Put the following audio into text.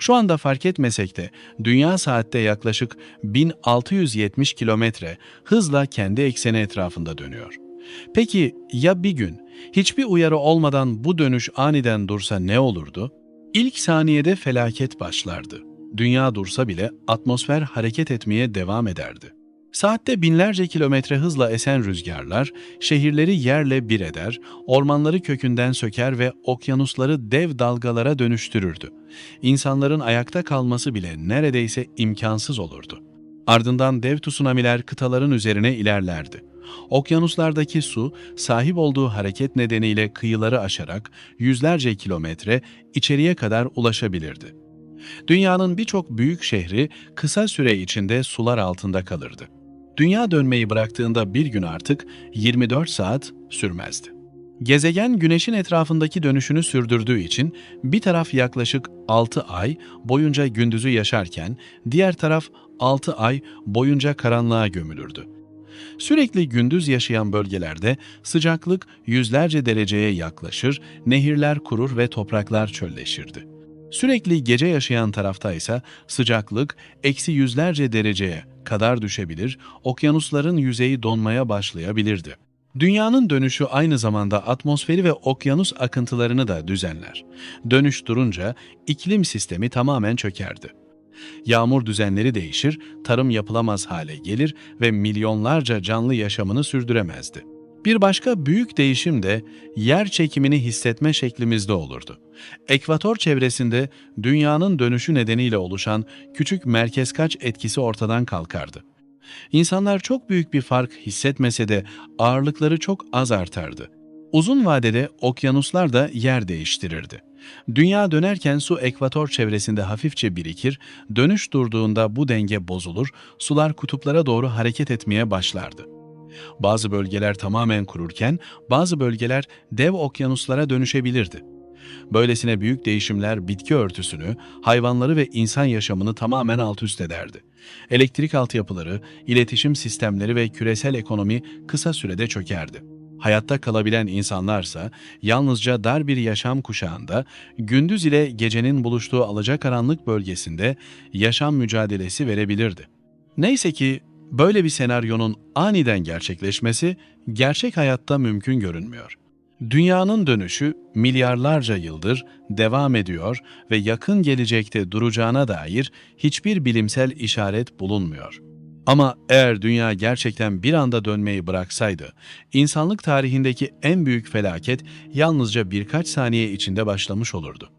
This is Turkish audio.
Şu anda fark etmesek de dünya saatte yaklaşık 1670 kilometre hızla kendi ekseni etrafında dönüyor. Peki ya bir gün hiçbir uyarı olmadan bu dönüş aniden dursa ne olurdu? İlk saniyede felaket başlardı. Dünya dursa bile atmosfer hareket etmeye devam ederdi. Saatte binlerce kilometre hızla esen rüzgarlar şehirleri yerle bir eder, ormanları kökünden söker ve okyanusları dev dalgalara dönüştürürdü. İnsanların ayakta kalması bile neredeyse imkansız olurdu. Ardından dev tsunamiler kıtaların üzerine ilerlerdi. Okyanuslardaki su, sahip olduğu hareket nedeniyle kıyıları aşarak yüzlerce kilometre içeriye kadar ulaşabilirdi. Dünyanın birçok büyük şehri kısa süre içinde sular altında kalırdı. Dünya dönmeyi bıraktığında bir gün artık 24 saat sürmezdi. Gezegen Güneş'in etrafındaki dönüşünü sürdürdüğü için bir taraf yaklaşık 6 ay boyunca gündüzü yaşarken diğer taraf 6 ay boyunca karanlığa gömülürdü. Sürekli gündüz yaşayan bölgelerde sıcaklık yüzlerce dereceye yaklaşır, nehirler kurur ve topraklar çölleşirdi. Sürekli gece yaşayan tarafta ise sıcaklık eksi yüzlerce dereceye kadar düşebilir, okyanusların yüzeyi donmaya başlayabilirdi. Dünyanın dönüşü aynı zamanda atmosferi ve okyanus akıntılarını da düzenler. Dönüş durunca iklim sistemi tamamen çökerdi. Yağmur düzenleri değişir, tarım yapılamaz hale gelir ve milyonlarca canlı yaşamını sürdüremezdi. Bir başka büyük değişim de yer çekimini hissetme şeklimizde olurdu. Ekvator çevresinde dünyanın dönüşü nedeniyle oluşan küçük merkezkaç etkisi ortadan kalkardı. İnsanlar çok büyük bir fark hissetmese de ağırlıkları çok az artardı. Uzun vadede okyanuslar da yer değiştirirdi. Dünya dönerken su ekvator çevresinde hafifçe birikir, dönüş durduğunda bu denge bozulur, sular kutuplara doğru hareket etmeye başlardı. Bazı bölgeler tamamen kururken bazı bölgeler dev okyanuslara dönüşebilirdi. Böylesine büyük değişimler bitki örtüsünü, hayvanları ve insan yaşamını tamamen alt-üst ederdi. Elektrik altyapıları, iletişim sistemleri ve küresel ekonomi kısa sürede çökerdi. Hayatta kalabilen insanlarsa yalnızca dar bir yaşam kuşağında, gündüz ile gecenin buluştuğu alacakaranlık bölgesinde yaşam mücadelesi verebilirdi. Neyse ki böyle bir senaryonun aniden gerçekleşmesi gerçek hayatta mümkün görünmüyor. Dünyanın dönüşü milyarlarca yıldır devam ediyor ve yakın gelecekte duracağına dair hiçbir bilimsel işaret bulunmuyor. Ama eğer dünya gerçekten bir anda dönmeyi bıraksaydı, insanlık tarihindeki en büyük felaket yalnızca birkaç saniye içinde başlamış olurdu.